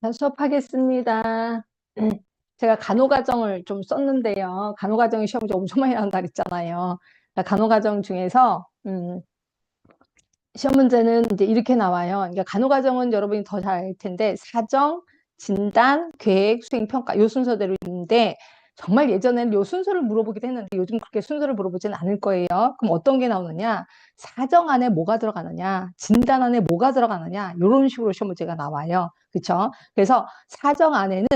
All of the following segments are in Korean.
자, 수업하겠습니다. 제가 간호과정을 좀 썼는데요. 간호과정이 시험 문제 엄청 많이 나온다 그랬잖아요. 간호과정 중에서 시험 문제는 이제 이렇게 나와요. 그러니까 간호과정은 여러분이 더 잘 알 텐데 사정, 진단, 계획, 수행, 평가 요 순서대로 있는데 정말 예전에는 요 순서를 물어보기도 했는데 요즘 그렇게 순서를 물어보지는 않을 거예요. 그럼 어떤 게 나오느냐? 사정 안에 뭐가 들어가느냐? 진단 안에 뭐가 들어가느냐? 이런 식으로 시험 문제가 나와요. 그렇죠? 그래서 사정 안에는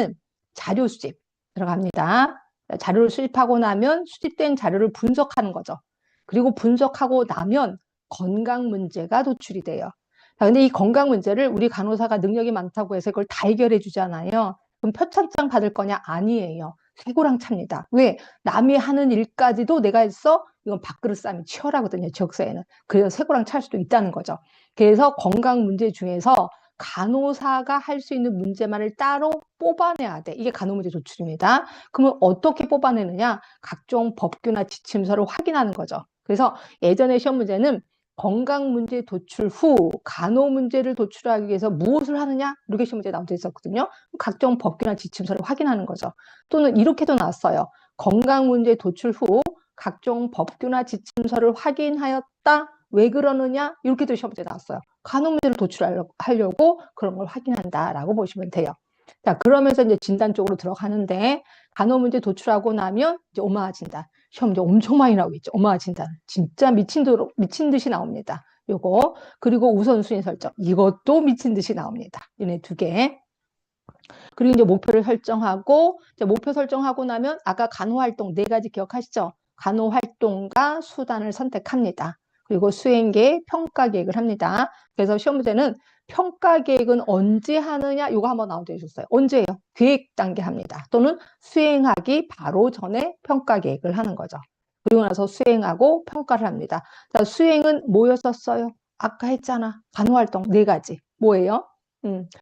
자료 수집 들어갑니다. 자료를 수집하고 나면 수집된 자료를 분석하는 거죠. 그리고 분석하고 나면 건강 문제가 도출이 돼요. 근데 이 건강 문제를 우리 간호사가 능력이 많다고 해서 그걸 다 해결해 주잖아요. 그럼 표창장 받을 거냐? 아니에요. 쇠고랑 찹니다. 왜? 남이 하는 일까지도 내가 했어? 이건 밥그릇 싸움이 치열하거든요. 지역사회는. 그래서 쇠고랑 찰 수도 있다는 거죠. 그래서 건강 문제 중에서 간호사가 할 수 있는 문제만을 따로 뽑아내야 돼. 이게 간호문제 도출입니다. 그러면 어떻게 뽑아내느냐? 각종 법규나 지침서를 확인하는 거죠. 그래서 예전에 시험 문제는 건강 문제 도출 후 간호 문제를 도출하기 위해서 무엇을 하느냐? 이렇게 시험 문제 나온 적 있었거든요. 각종 법규나 지침서를 확인하는 거죠. 또는 이렇게도 나왔어요. 건강 문제 도출 후 각종 법규나 지침서를 확인하였다. 왜 그러느냐? 이렇게도 시험 문제 나왔어요. 간호 문제를 도출하려고 그런 걸 확인한다라고 보시면 돼요. 자, 그러면서 이제 진단 쪽으로 들어가는데 간호 문제 도출하고 나면 이제 오마하 진단. 시험 문제 엄청 많이 나오겠죠. 오마하 진단. 진짜 미친 듯이 나옵니다. 요거. 그리고 우선순위 설정. 이것도 미친 듯이 나옵니다. 얘네 두 개. 그리고 이제 목표를 설정하고, 이제 목표 설정하고 나면 아까 간호활동 네 가지 기억하시죠? 간호활동과 수단을 선택합니다. 그리고 수행계획, 평가계획을 합니다. 그래서 시험 문제는 평가계획은 언제 하느냐? 이거 한번 나온 적 있었어요. 언제예요? 계획 단계 합니다. 또는 수행하기 바로 전에 평가계획을 하는 거죠. 그리고 나서 수행하고 평가를 합니다. 자, 수행은 뭐였었어요? 아까 했잖아. 간호활동 네 가지. 뭐예요?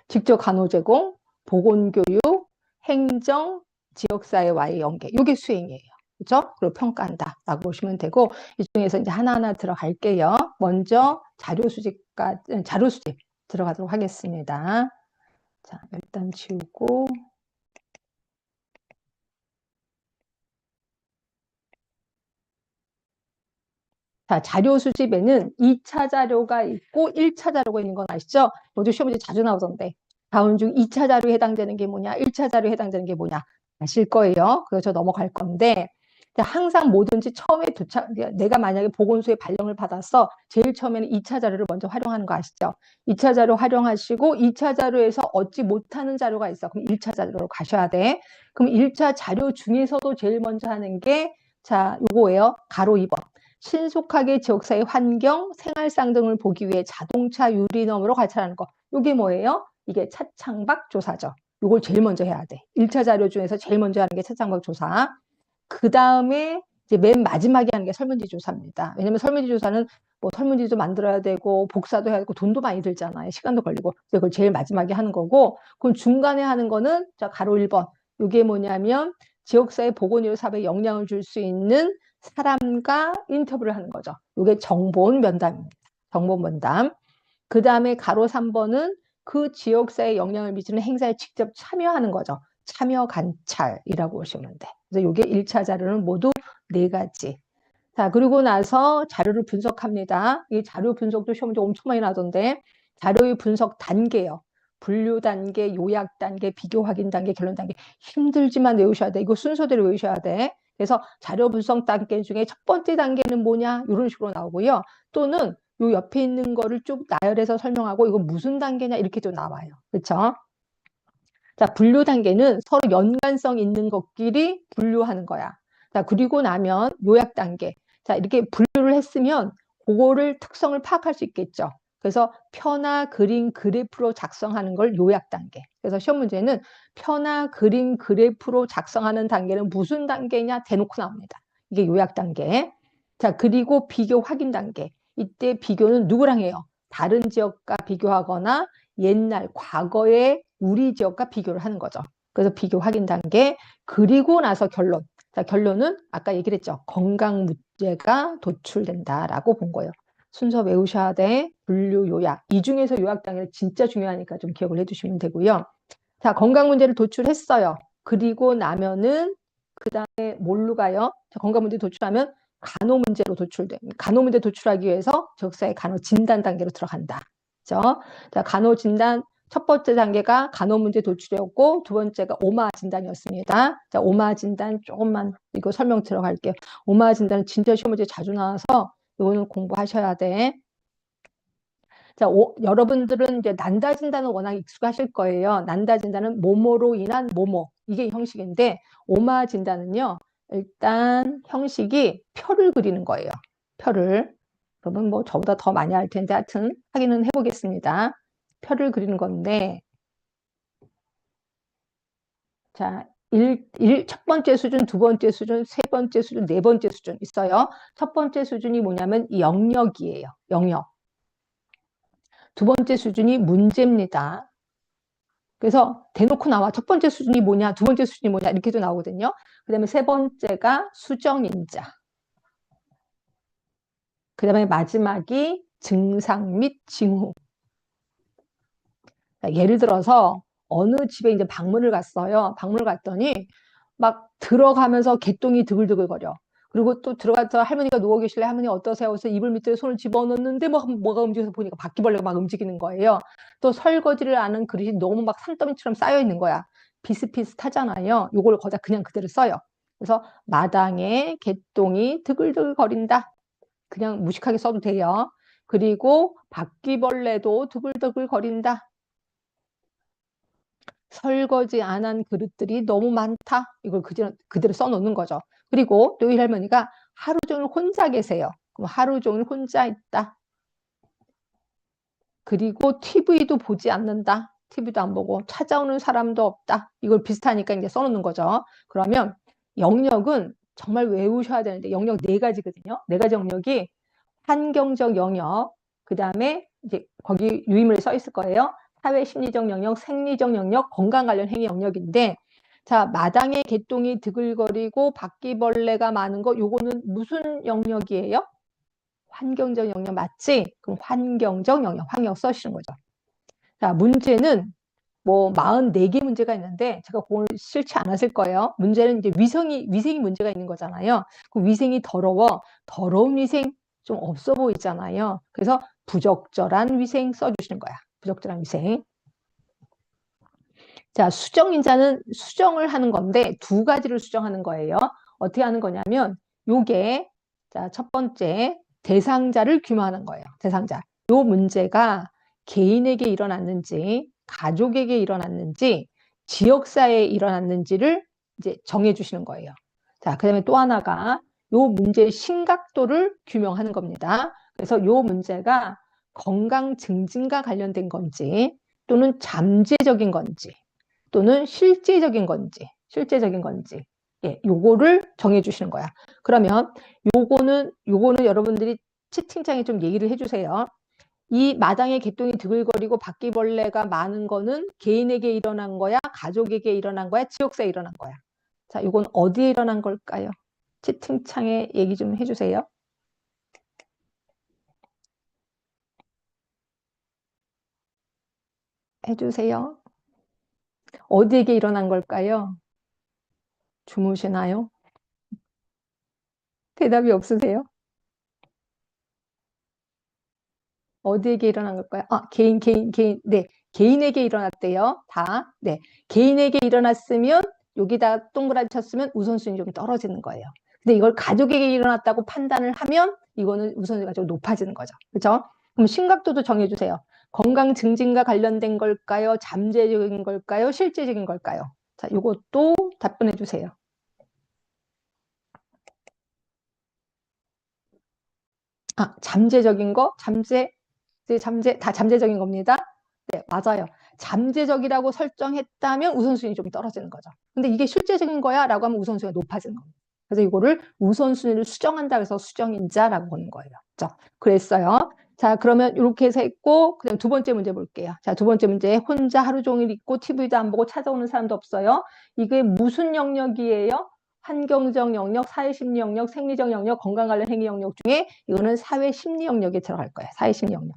직접 간호 제공, 보건교육, 행정, 지역사회와의 연계. 이게 수행이에요. 그죠? 그리고 평가한다라고 보시면 되고, 이 중에서 이제 하나하나 들어갈게요. 먼저 자료 수집 들어가도록 하겠습니다. 자, 일단 지우고. 자, 자료 수집에는 2차 자료가 있고 1차 자료가 있는 건 아시죠? 요즘 시험 문제 자주 나오던데. 다음 중 2차 자료에 해당되는 게 뭐냐? 1차 자료에 해당되는 게 뭐냐? 아실 거예요. 그래서 저 넘어갈 건데. 항상 뭐든지 처음에 내가 만약에 보건소에 발령을 받았어. 제일 처음에는 2차 자료를 먼저 활용하는 거 아시죠? 2차 자료 활용하시고 2차 자료에서 얻지 못하는 자료가 있어. 그럼 1차 자료로 가셔야 돼. 그럼 1차 자료 중에서도 제일 먼저 하는 게 자, 요거예요. 가로 2번. 신속하게 지역사회 환경, 생활상 등을 보기 위해 자동차 유리너머로 관찰하는 거. 이게 뭐예요? 이게 차창박 조사죠. 이걸 제일 먼저 해야 돼. 1차 자료 중에서 제일 먼저 하는 게 차창박 조사. 그 다음에 이제 맨 마지막에 하는 게 설문지 조사입니다. 왜냐면 설문지 조사는 뭐 설문지도 만들어야 되고 복사도 해야 되고 돈도 많이 들잖아요. 시간도 걸리고. 그래서 그걸 제일 마지막에 하는 거고, 그럼 중간에 하는 거는 자 가로 1번. 이게 뭐냐면 지역사회 보건의료 사업에 영향을 줄 수 있는 사람과 인터뷰를 하는 거죠. 이게 정보원 면담입니다. 정보원 면담. 그 다음에 가로 3번은 그 지역사회에 영향을 미치는 행사에 직접 참여하는 거죠. 참여 관찰이라고 보시면 돼. 그래서 이게 1차 자료는 모두 네 가지. 자, 그리고 나서 자료를 분석합니다. 이 자료 분석도 시험 문제 엄청 많이 나던데 자료의 분석 단계요. 분류 단계, 요약 단계, 비교 확인 단계, 결론 단계. 힘들지만 외우셔야 돼. 이거 순서대로 외우셔야 돼. 그래서 자료 분석 단계 중에 첫 번째 단계는 뭐냐? 이런 식으로 나오고요. 또는 요 옆에 있는 거를 쭉 나열해서 설명하고 이거 무슨 단계냐? 이렇게 또 나와요. 그렇죠? 자, 분류 단계는 서로 연관성 있는 것끼리 분류하는 거야. 자, 그리고 나면 요약 단계. 자, 이렇게 분류를 했으면 그거를 특성을 파악할 수 있겠죠. 그래서 표나 그림, 그래프로 작성하는 걸 요약 단계. 그래서 시험 문제는 표나 그림, 그래프로 작성하는 단계는 무슨 단계냐 대놓고 나옵니다. 이게 요약 단계. 자, 그리고 비교 확인 단계. 이때 비교는 누구랑 해요? 다른 지역과 비교하거나 옛날 과거의 우리 지역과 비교를 하는 거죠. 그래서 비교 확인 단계. 그리고 나서 결론. 자, 결론은 아까 얘기를 했죠. 건강 문제가 도출된다라고 본 거예요. 순서 외우셔야 돼. 분류, 요약. 이 중에서 요약 단계는 진짜 중요하니까 좀 기억을 해두시면 되고요. 자, 건강 문제를 도출했어요. 그리고 나면은 그 다음에 뭘로 가요? 자, 건강 문제 도출하면 간호 문제로 도출돼. 간호 문제 도출하기 위해서 적사의 간호 진단 단계로 들어간다. 그죠? 자, 간호 진단 첫 번째 단계가 간호 문제 도출이었고 두 번째가 오마 진단이었습니다. 자, 오마 진단 조금만 이거 설명 들어갈게요. 오마 진단은 진짜 시험 문제 자주 나와서 이거는 공부하셔야 돼. 자, 여러분들은 이제 난다 진단은 워낙 익숙하실 거예요. 난다 진단은 뭐뭐로 인한 뭐뭐 이게 형식인데 오마 진단은요. 일단 형식이 표를 그리는 거예요. 표를. 여러분 뭐 저보다 더 많이 할 텐데 하여튼 확인은 해보겠습니다. 표를 그리는 건데 자, 첫 번째 수준, 두 번째 수준, 세 번째 수준, 네 번째 수준 있어요. 첫 번째 수준이 뭐냐면 영역이에요. 영역. 두 번째 수준이 문제입니다. 그래서 대놓고 나와. 첫 번째 수준이 뭐냐, 두 번째 수준이 뭐냐 이렇게도 나오거든요. 그 다음에 세 번째가 수정인자. 그 다음에 마지막이 증상 및 징후. 예를 들어서 어느 집에 이제 방문을 갔어요. 방문을 갔더니 막 들어가면서 개똥이 드글드글거려. 그리고 또 들어가서 할머니가 누워 계실래 할머니 어떠세요? 그래서 이불 밑에 손을 집어넣는데 뭐가 움직여서 보니까 바퀴벌레가 막 움직이는 거예요. 또 설거지를 하는 그릇이 너무 막 산더미처럼 쌓여 있는 거야. 비슷비슷하잖아요. 요걸 거기다 그냥 그대로 써요. 그래서 마당에 개똥이 드글드글거린다. 그냥 무식하게 써도 돼요. 그리고 바퀴벌레도 드글드글거린다. 설거지 안 한 그릇들이 너무 많다. 이걸 그대로 써놓는 거죠. 그리고 또 이 할머니가 하루 종일 혼자 계세요. 그럼 하루 종일 혼자 있다. 그리고 TV도 보지 않는다. TV도 안 보고 찾아오는 사람도 없다. 이걸 비슷하니까 이제 써놓는 거죠. 그러면 영역은 정말 외우셔야 되는데 영역 네 가지거든요. 네 가지 영역이 환경적 영역, 그 다음에 이제 거기 유의문에 써 있을 거예요. 사회 심리적 영역, 생리적 영역, 건강 관련 행위 영역인데 자, 마당에 개똥이 드글거리고 바퀴벌레가 많은 거 요거는 무슨 영역이에요? 환경적 영역 맞지? 그럼 환경적 영역, 환경 써주시는 거죠. 자, 문제는 뭐 44개 문제가 있는데 제가 그걸 싫지 않았을 거예요. 문제는 이제 위생이 문제가 있는 거잖아요. 그 위생이 더러운 위생 좀 없어 보이잖아요. 그래서 부적절한 위생 써주시는 거야. 부적절한 위생. 자, 수정인자는 수정을 하는 건데 두 가지를 수정하는 거예요. 어떻게 하는 거냐면 요게 자, 첫 번째 대상자를 규모하는 거예요. 대상자. 요 문제가 개인에게 일어났는지 가족에게 일어났는지 지역사회에 일어났는지를 이제 정해 주시는 거예요. 자, 그다음에 또 하나가 요 문제의 심각도를 규명하는 겁니다. 그래서 요 문제가 건강 증진과 관련된 건지 또는 잠재적인 건지 또는 실제적인 건지 예, 요거를 정해 주시는 거야. 그러면 요거는 여러분들이 채팅창에 좀 얘기를 해주세요. 이 마당에 개똥이 드글거리고 바퀴벌레가 많은 거는 개인에게 일어난 거야, 가족에게 일어난 거야, 지역사회에 일어난 거야. 자, 이건 어디에 일어난 걸까요? 채팅창에 얘기 좀 해주세요. 해주세요. 어디에게 일어난 걸까요? 주무시나요? 대답이 없으세요? 어디에게 일어난 걸까요? 아, 네. 개인에게 일어났대요. 다. 네. 개인에게 일어났으면 여기다 동그라미 쳤으면 우선순위 좀 떨어지는 거예요. 근데 이걸 가족에게 일어났다고 판단을 하면 이거는 우선순위가 좀 높아지는 거죠. 그렇죠? 그럼 심각도도 정해주세요. 건강 증진과 관련된 걸까요? 잠재적인 걸까요? 실제적인 걸까요? 자, 이것도 답변해 주세요. 아, 잠재적인 거? 다 잠재적인 겁니다. 네, 맞아요. 잠재적이라고 설정했다면 우선순위 좀 떨어지는 거죠. 근데 이게 실제적인 거야? 라고 하면 우선순위가 높아지는 겁니다. 그래서 이거를 우선순위를 수정한다 그래서 수정인자라고 보는 거예요. 그랬어요. 자, 그러면 이렇게 해서 했고, 그다음 두 번째 문제 볼게요. 자, 두 번째 문제. 혼자 하루 종일 있고 TV도 안 보고 찾아오는 사람도 없어요. 이게 무슨 영역이에요? 환경적 영역, 사회심리 영역, 생리적 영역, 건강 관련 행위 영역 중에 이거는 사회심리 영역에 들어갈 거예요. 사회심리 영역.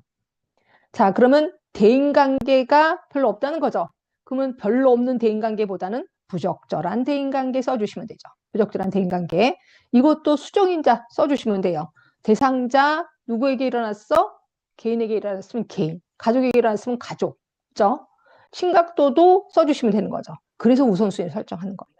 자, 그러면 대인관계가 별로 없다는 거죠. 그러면 별로 없는 대인관계보다는 부적절한 대인관계 써주시면 되죠. 부적절한 대인관계. 이것도 수정인자 써주시면 돼요. 대상자 누구에게 일어났어? 개인에게 일어났으면 개인, 가족에게 일어났으면 가족. 그죠? 심각도도 써주시면 되는 거죠. 그래서 우선순위 설정하는 거예요.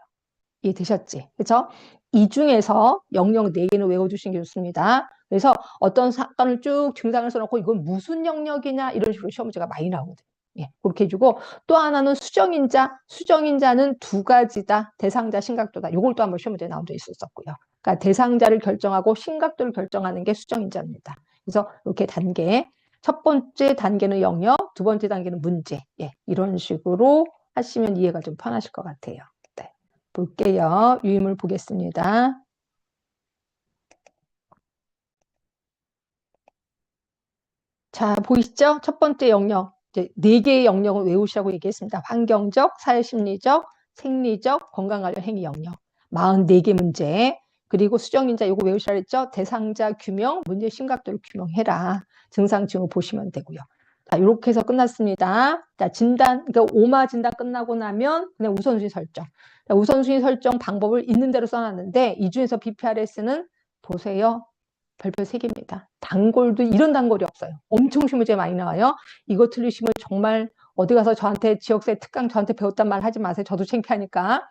이해되셨지? 그렇죠? 이 중에서 영역 4개는 외워두시는 게 좋습니다. 그래서 어떤 사건을 쭉 증상을 써놓고 이건 무슨 영역이냐 이런 식으로 시험 문제가 많이 나오거든요. 예, 그렇게 해주고 또 하나는 수정인자. 수정인자는 2가지다. 대상자, 심각도다. 이걸 또 한번 시험 문제에 나온 적이 있었고요. 그러니까 대상자를 결정하고 심각도를 결정하는 게 수정인자입니다. 그래서 이렇게 단계. 첫 번째 단계는 영역, 두 번째 단계는 문제. 예, 이런 식으로 하시면 이해가 좀 편하실 것 같아요. 네. 볼게요. 유인물 보겠습니다. 자, 보이시죠? 첫 번째 영역. 이제 4개의 영역을 외우시라고 얘기했습니다. 환경적, 사회심리적, 생리적, 건강 관련 행위 영역. 44개 문제. 그리고 수정인자 요거 외우시라 했죠? 대상자 규명, 문제 심각도를 규명해라. 증상 징후 보시면 되고요. 자, 이렇게 해서 끝났습니다. 자, 진단, 그러니까 오마 진단 끝나고 나면 그냥 우선순위 설정. 자, 우선순위 설정 방법을 있는 대로 써놨는데 이 중에서 BPRS는 보세요. 별표 3개입니다. 단골도 이런 단골이 없어요. 엄청 쉬운 문제 많이 나와요. 이거 틀리시면 정말 어디 가서 저한테 지역사회 특강 저한테 배웠단 말 하지 마세요. 저도 창피하니까.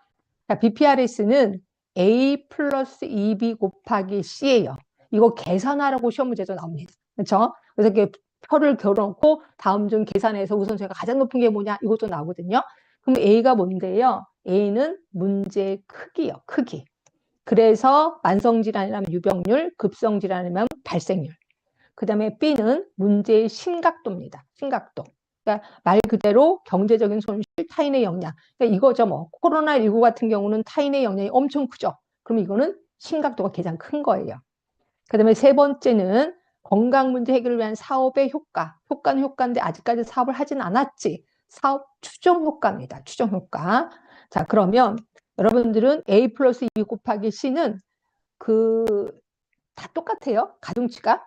자, BPRS는 A 플러스 2B 곱하기 C예요. 이거 계산하라고 시험 문제도 나옵니다. 그렇죠? 그래서 이렇게 표를 겨뤄놓고 다음 중 계산해서 우선순위가 가장 높은 게 뭐냐 이것도 나오거든요. 그럼 A가 뭔데요? A는 문제의 크기요. 크기. 그래서 만성질환이라면 유병률, 급성질환이면 발생률. 그 다음에 B는 문제의 심각도입니다. 심각도. 그러니까 말 그대로 경제적인 손실, 타인의 영향. 그러니까 이거죠. 뭐 코로나19 같은 경우는 타인의 영향이 엄청 크죠. 그럼 이거는 심각도가 가장 큰 거예요. 그 다음에 세 번째는 건강 문제 해결을 위한 사업의 효과. 효과는 효과인데 아직까지 사업을 하진 않았지. 사업 추정 효과입니다. 추정 효과. 자, 그러면 여러분들은 A 플러스 2 곱하기 C는 다 똑같아요. 가중치가?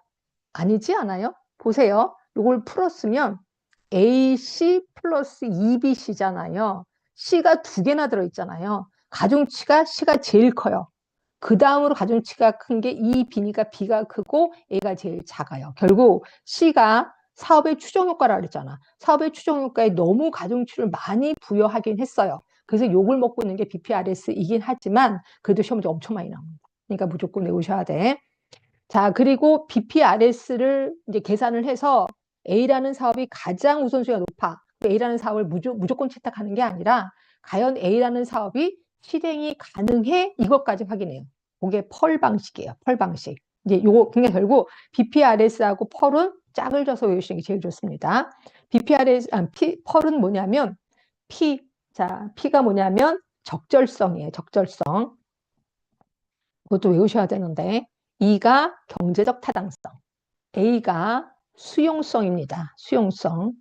아니지 않아요? 보세요. 이걸 풀었으면 AC 플러스 2BC잖아요. C가 2개나 들어있잖아요. 가중치가 C가 제일 커요. 그 다음으로 가중치가 큰 게 E, B니까 B가 크고 A가 제일 작아요. 결국 C가 사업의 추정 효과라 그랬잖아. 사업의 추정 효과에 너무 가중치를 많이 부여하긴 했어요. 그래서 욕을 먹고 있는 게 BPRS이긴 하지만 그래도 시험 문제 엄청 많이 나옵니다. 그러니까 무조건 외우셔야 돼. 자, 그리고 BPRS를 이제 계산을 해서 A라는 사업이 가장 우선순위가 높아. A라는 사업을 무조건 채택하는 게 아니라 과연 A라는 사업이 실행이 가능해? 이것까지 확인해요. 그게 펄 방식이에요. 펄 방식. 이제 요거 그러니까 결국 BPRS하고 펄은 짝을 져서 외우시는 게 제일 좋습니다. 펄은 뭐냐면 P가 뭐냐면 적절성이에요. 적절성. 그것도 외우셔야 되는데 E가 경제적 타당성, A가 수용성입니다. 수용성.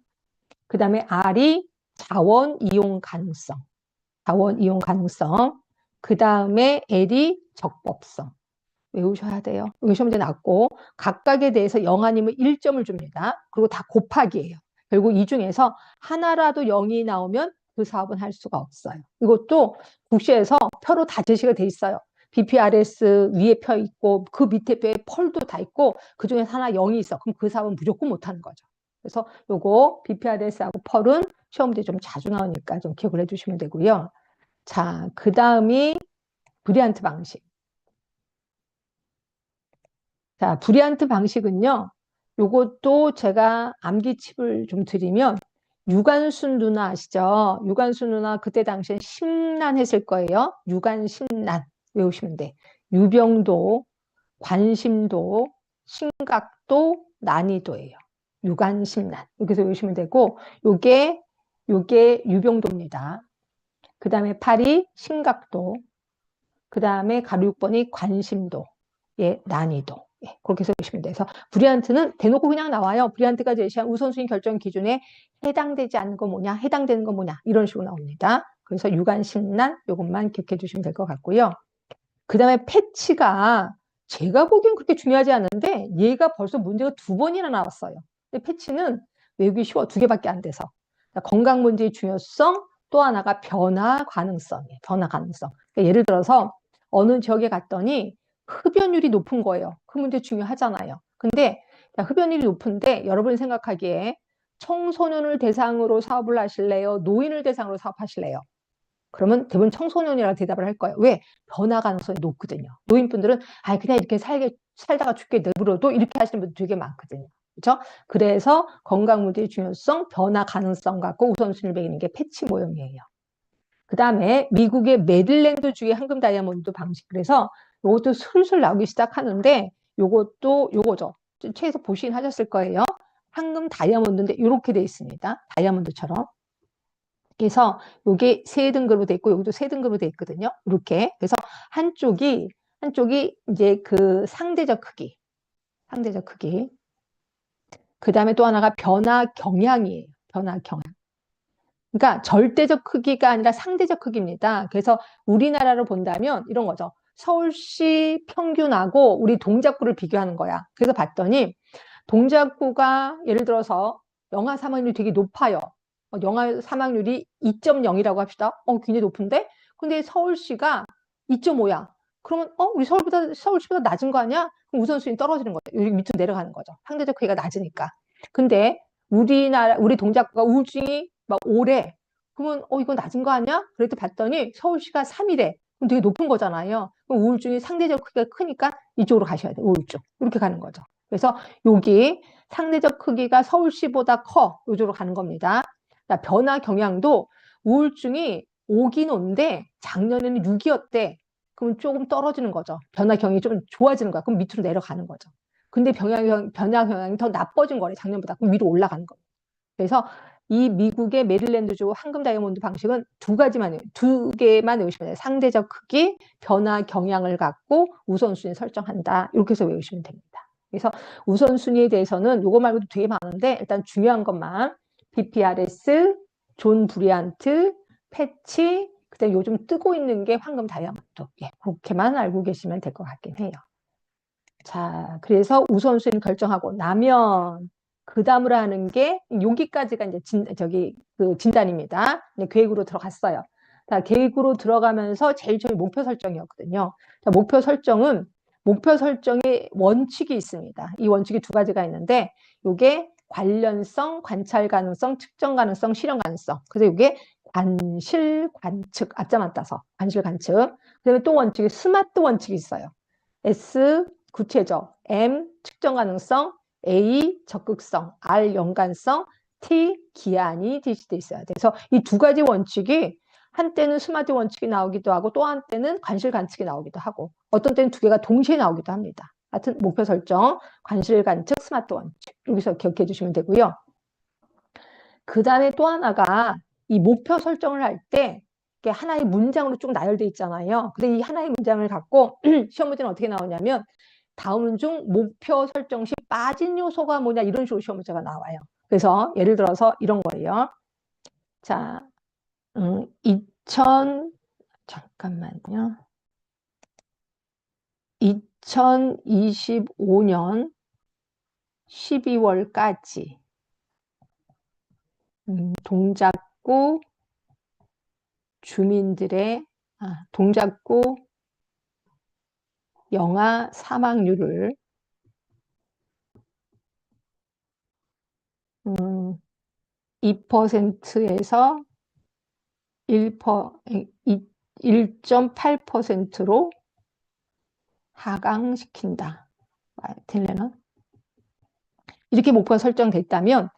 그 다음에 R이 자원 이용 가능성. 자원 이용 가능성. 그 다음에 L이 적법성. 외우셔야 돼요. 여기 시험 문제 났고 각각에 대해서 0 아니면 1점을 줍니다. 그리고 다 곱하기예요. 결국 이 중에서 하나라도 0이 나오면 그 사업은 할 수가 없어요. 이것도 국시에서 표로 다 제시가 돼 있어요. BPRS 위에 표 있고 그 밑에 표에 펄도 다 있고 그 중에 하나 0이 있어. 그럼 그 사업은 무조건 못하는 거죠. 그래서 요거 BPRS하고 펄은 시험 문제 좀 자주 나오니까 좀 기억을 해주시면 되고요. 자, 그 다음이 브리안트 방식. 자, 브리안트 방식은요. 요것도 제가 암기팁을 좀 드리면 유관순 누나 아시죠? 유관순 누나 그때 당시엔 심란했을 거예요. 유관심란 외우시면 돼. 유병도, 관심도, 심각도, 난이도예요. 유관심란 이렇게 해서 외우시면 되고 요게 유병도입니다. 그 다음에 8이 심각도, 그 다음에 가로 6번이 관심도, 예, 난이도. 예, 그렇게 써주시면 돼서 브리안트는 대놓고 그냥 나와요. 브리안트가 제시한 우선순위 결정 기준에 해당되지 않는 거 뭐냐, 해당되는 거 뭐냐 이런 식으로 나옵니다. 그래서 유관심란 이것만 기억해 주시면 될 것 같고요. 그 다음에 패치가 제가 보기엔 그렇게 중요하지 않은데 얘가 벌써 문제가 2번이나 나왔어요. 근데 패치는 외우기 쉬워. 2개밖에 안 돼서. 건강 문제의 중요성, 또 하나가 변화 가능성이에요. 변화 가능성. 그러니까 예를 들어서 어느 지역에 갔더니 흡연율이 높은 거예요. 그 문제 중요하잖아요. 근데 흡연율이 높은데 여러분이 생각하기에 청소년을 대상으로 사업을 하실래요? 노인을 대상으로 사업하실래요? 그러면 대부분 청소년이라고 대답을 할 거예요. 왜? 변화 가능성이 높거든요. 노인분들은 그냥 이렇게 살다가 죽게 내버려도 이렇게 하시는 분들 되게 많거든요. 그렇죠? 그래서 건강 문제의 중요성, 변화 가능성 갖고 우선순위를 매기는 게 패치 모형이에요. 그 다음에 미국의 메릴랜드주의 황금 다이아몬드 방식. 그래서 이것도 슬슬 나오기 시작하는데 요거죠. 최에서 보시긴 하셨을 거예요. 황금 다이아몬드인데 이렇게 돼 있습니다. 다이아몬드처럼. 그래서 요게 세 등급으로 돼 있고 여기도 세 등급으로 돼 있거든요. 이렇게. 그래서 한쪽이 이제 그 상대적 크기. 그 다음에 또 하나가 변화 경향이에요. 변화 경향. 그러니까 절대적 크기가 아니라 상대적 크기입니다. 그래서 우리나라로 본다면 이런 거죠. 서울시 평균하고 우리 동작구를 비교하는 거야. 그래서 봤더니 동작구가 예를 들어서 영아 사망률이 되게 높아요. 영아 사망률이 2.0이라고 합시다. 굉장히 높은데? 근데 서울시가 2.5야. 그러면 우리 서울시보다 낮은 거 아니야? 그럼 우선순위 떨어지는 거죠. 여기 밑으로 내려가는 거죠. 상대적 크기가 낮으니까. 근데 우리 동작구가 우울증이 막 5래. 그러면 이건 낮은 거 아니야? 그래도 봤더니 서울시가 3이래. 그럼 되게 높은 거잖아요. 그럼 우울증이 상대적 크기가 크니까 이쪽으로 가셔야 돼요. 우울증. 이렇게 가는 거죠. 그래서 여기 상대적 크기가 서울시보다 커. 이쪽으로 가는 겁니다. 변화 경향도 우울증이 5긴 5인데 작년에는 6이었대. 그럼 조금 떨어지는 거죠. 변화 경향이 좀 좋아지는 거야. 그럼 밑으로 내려가는 거죠. 근데 변화 경향이 더 나빠진 거래, 작년보다. 그럼 위로 올라가는 거예요. 그래서 이 미국의 메릴랜드주 황금 다이아몬드 방식은 두 개만 외우시면 돼요. 상대적 크기, 변화 경향을 갖고 우선순위 설정한다. 이렇게 해서 외우시면 됩니다. 그래서 우선순위에 대해서는 이거 말고도 되게 많은데 일단 중요한 것만 BPRS, 존 브리안트, 패치, 그다음에 요즘 뜨고 있는 게 황금 다이아몬드. 그렇게만 알고 계시면 될 것 같긴 해요. 자, 그래서 우선순위를 결정하고 나면 그 다음으로 하는 게 여기까지가 이제 진단입니다. 계획으로 들어갔어요. 자, 계획으로 들어가면서 제일 처음에 목표 설정이었거든요. 자, 목표 설정의 원칙이 있습니다. 이 원칙이 두 가지가 있는데 이게 관련성, 관찰 가능성, 측정 가능성, 실현 가능성. 그래서 이게 관실 관측 앞자만 따서 관실 관측. 그다음에 또 원칙이 스마트 원칙이 있어요. S 구체적, M 측정 가능성, A 적극성, R 연관성, T 기한이 지시돼 있어야 돼. 그래서 이 두 가지 원칙이 한때는 스마트 원칙이 나오기도 하고 또 한때는 관실 관측이 나오기도 하고 어떤 때는 두 개가 동시에 나오기도 합니다. 하여튼 목표 설정, 관실 관측, 스마트 원칙 여기서 기억해 주시면 되고요. 그 다음에 또 하나가 이 목표 설정을 할 때 하나의 문장으로 쭉 나열돼 있잖아요. 근데 이 하나의 문장을 갖고 시험 문제는 어떻게 나오냐면 다음 중 목표 설정 시 빠진 요소가 뭐냐 이런 식으로 시험 문제가 나와요. 그래서 예를 들어서 이런 거예요. 자, 잠깐만요. 2025년 12월까지 동작구 주민들의 동작구 영아 사망률을 2%에서 1.8%로 하강시킨다. 될래나? 이렇게 목표가 설정됐다면,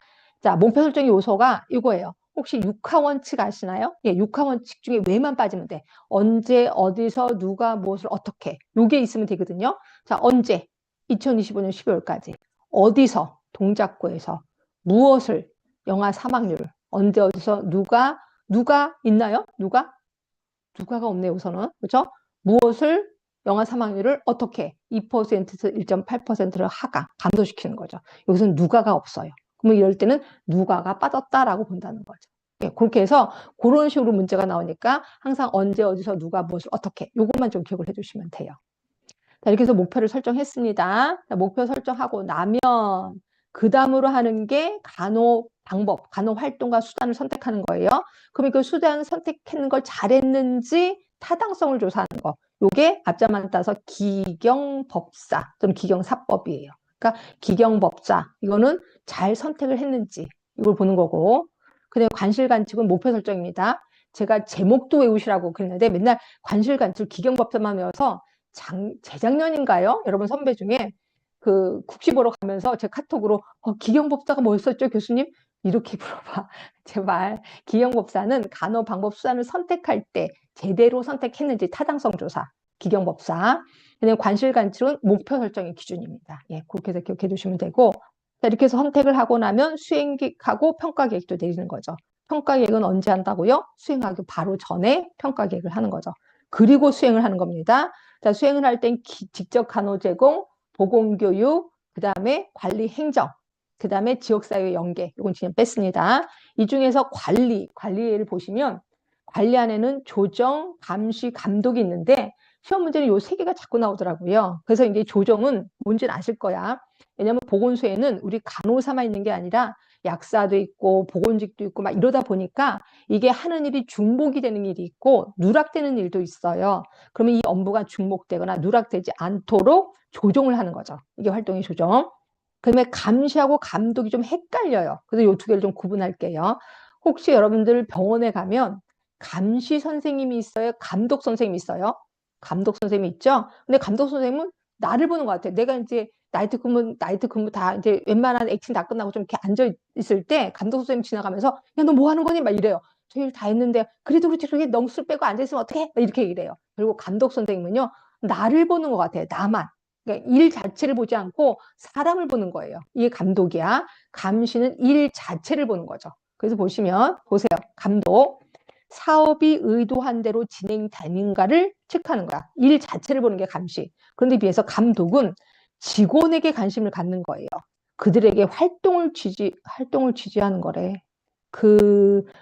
자, 목표 설정 요소가 이거예요. 혹시 육하원칙 아시나요? 육하원칙 중에 왜만 빠지면 돼? 언제, 어디서, 누가, 무엇을, 어떻게. 요게 있으면 되거든요. 자, 언제? 2025년 12월까지. 어디서? 동작구에서. 무엇을? 영아 사망률을. 언제, 어디서, 누가 있나요? 누가가 없네요, 우선은. 그렇죠? 무엇을? 영아 사망률을 어떻게? 2%에서 1.8%를 감소시키는 거죠. 여기서는 누가가 없어요. 그러면 이럴 때는 누가가 빠졌다라고 본다는 거죠. 그렇게 해서 그런 식으로 문제가 나오니까 항상 언제, 어디서, 누가, 무엇을, 어떻게 이것만 좀 기억을 해주시면 돼요. 자, 이렇게 해서 목표를 설정했습니다. 자, 목표 설정하고 나면 그 다음으로 하는 게 간호 방법, 간호 활동과 수단을 선택하는 거예요. 그럼 그 수단을 선택하는 걸 잘했는지 타당성을 조사하는 거. 요게 앞자만 따서 기경법사 또는 기경사법이에요. 그러니까 기경법사, 이거는 잘 선택을 했는지 이걸 보는 거고, 그다음에 관실관측은 목표 설정입니다. 제가 제목도 외우시라고 그랬는데 맨날 관실관측 기경법사만 외워서 재작년인가요? 여러분 선배 중에 그 국시 보러 가면서 제 카톡으로 기경법사가 뭐였었죠, 교수님? 이렇게 물어봐. 제발. 기경법사는 간호 방법 수단을 선택할 때 제대로 선택했는지 타당성 조사. 기경법사. 그다음에 관실관측은 목표 설정의 기준입니다. 예, 그렇게 해서 기억해 두시면 되고, 자, 이렇게 해서 선택을 하고 나면 수행계획하고 평가계획도 내리는 거죠. 평가계획은 언제 한다고요? 수행하기 바로 전에 평가계획을 하는 거죠. 그리고 수행을 하는 겁니다. 자, 수행을 할 땐 직접 간호 제공, 보건교육, 그 다음에 관리 행정, 그 다음에 지역사회 연계, 이건 지금 뺐습니다. 이 중에서 관리를 보시면 관리 안에는 조정, 감시, 감독이 있는데 시험 문제는 요 세 개가 자꾸 나오더라고요. 그래서 이제 조정은 뭔지는 아실 거야. 왜냐하면 보건소에는 우리 간호사만 있는 게 아니라 약사도 있고 보건직도 있고 막 이러다 보니까 이게 하는 일이 중복이 되는 일이 있고 누락되는 일도 있어요. 그러면 이 업무가 중복되거나 누락되지 않도록 조정을 하는 거죠. 이게 활동의 조정. 그다음에 감시하고 감독이 좀 헷갈려요. 그래서 이 두 개를 좀 구분할게요. 혹시 여러분들 병원에 가면 감시 선생님이 있어요? 감독 선생님이 있어요? 감독 선생님이 있죠? 근데 감독 선생님은 나를 보는 것 같아요. 내가 이제 나이트 근무 다 이제 웬만한 액팅 다 끝나고 좀 이렇게 앉아 있을 때 감독 선생님 지나가면서 야, 너 뭐 하는 거니? 막 이래요. 저 일 다 했는데 그래도 그렇지 그렇게 넋을 빼고 앉아 있으면 어떡해? 막 이렇게 얘기해요. 그리고 감독 선생님은요, 나를 보는 것 같아요. 나만. 그러니까 일 자체를 보지 않고 사람을 보는 거예요. 이게 감독이야. 감시는 일 자체를 보는 거죠. 그래서 보시면 보세요. 감독. 사업이 의도한 대로 진행되는가를 체크하는 거야. 일 자체를 보는 게 감시. 그런데 비해서 감독은 직원에게 관심을 갖는 거예요. 그들에게 활동을 지지하는 거래.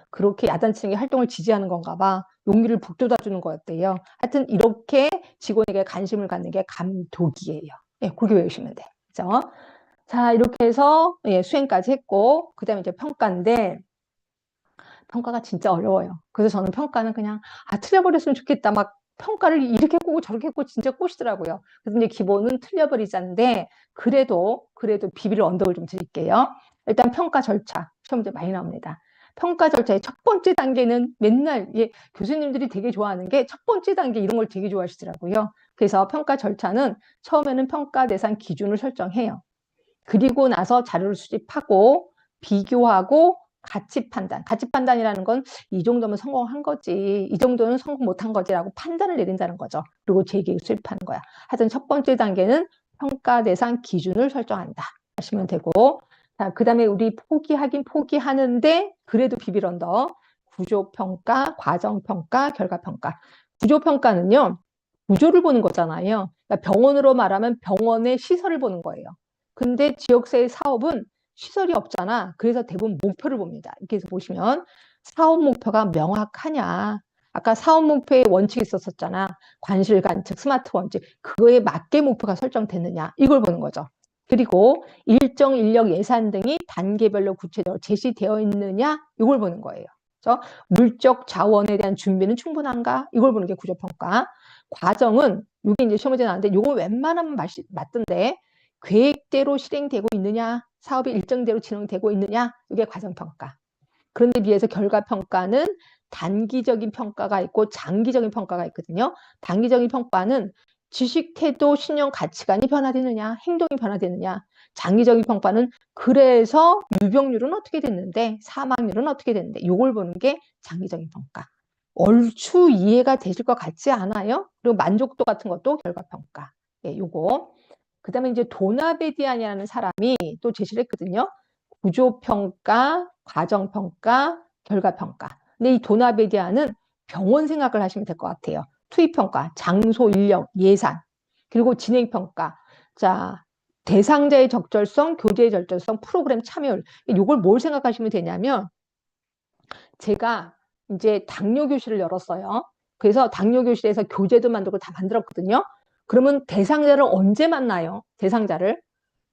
그렇게 야단치는 게 활동을 지지하는 건가 봐. 용기를 북돋아 주는 거였대요. 하여튼 이렇게 직원에게 관심을 갖는 게 감독이에요. 예, 그렇게 외우시면 돼. 그죠? 자, 이렇게 해서 예, 수행까지 했고, 그 다음에 이제 평가인데, 평가가 진짜 어려워요. 그래서 저는 평가는 그냥, 틀려버렸으면 좋겠다. 막 평가를 이렇게 꼬고 저렇게 꼬고 진짜 꼬시더라고요. 그래서 이제 기본은 틀려버리자인데, 그래도 비빌 언덕을 좀 드릴게요. 일단 평가 절차. 시험 문제 많이 나옵니다. 평가 절차의 첫 번째 단계는 맨날, 교수님들이 되게 좋아하는 게 첫 번째 단계 이런 걸 되게 좋아하시더라고요. 그래서 평가 절차는 처음에는 평가 대상 기준을 설정해요. 그리고 나서 자료를 수집하고 비교하고 가치 판단이라는 건 이 정도면 성공한 거지, 이 정도는 성공 못한 거지라고 판단을 내린다는 거죠. 그리고 재계획 수립하는 거야. 하여튼 첫 번째 단계는 평가 대상 기준을 설정한다 하시면 되고, 자, 그 다음에 우리 포기하긴 포기하는데 그래도 비빌 언더, 구조평가, 과정평가, 결과평가. 구조평가는요, 구조를 보는 거잖아요. 그러니까 병원으로 말하면 병원의 시설을 보는 거예요. 근데 지역사회 사업은 시설이 없잖아. 그래서 대부분 목표를 봅니다. 이렇게 해서 보시면 사업 목표가 명확하냐. 아까 사업 목표의 원칙이 있었잖아. 관실관측, 스마트 원칙. 그거에 맞게 목표가 설정됐느냐. 이걸 보는 거죠. 그리고 일정 인력 예산 등이 단계별로 구체적으로 제시되어 있느냐. 이걸 보는 거예요. 그래서 물적 자원에 대한 준비는 충분한가? 이걸 보는 게 구조평가. 과정은 이게 이제 시험 문제 나왔는데 이거 웬만하면 맞던데 계획대로 실행되고 있느냐, 사업이 일정대로 진행되고 있느냐, 이게 과정평가. 그런데 비해서 결과평가는 단기적인 평가가 있고 장기적인 평가가 있거든요. 단기적인 평가는 지식, 태도, 신념, 가치관이 변화되느냐, 행동이 변화되느냐. 장기적인 평가는 그래서 유병률은 어떻게 됐는데, 사망률은 어떻게 됐는데, 이걸 보는 게 장기적인 평가. 얼추 이해가 되실 것 같지 않아요? 그리고 만족도 같은 것도 결과평가. 예, 요거. 그 다음에 이제 도나베디안이라는 사람이 또 제시를 했거든요. 구조평가, 과정평가, 결과평가. 근데 이 도나베디안은 병원 생각을 하시면 될 것 같아요. 투입평가, 장소, 인력, 예산, 그리고 진행평가. 자, 대상자의 적절성, 교재의 적절성, 프로그램 참여율. 이걸 뭘 생각하시면 되냐면, 제가 이제 당뇨 교실을 열었어요. 그래서 당뇨 교실에서 교재도 만들고 다 만들었거든요. 그러면 대상자를 언제 만나요? 대상자를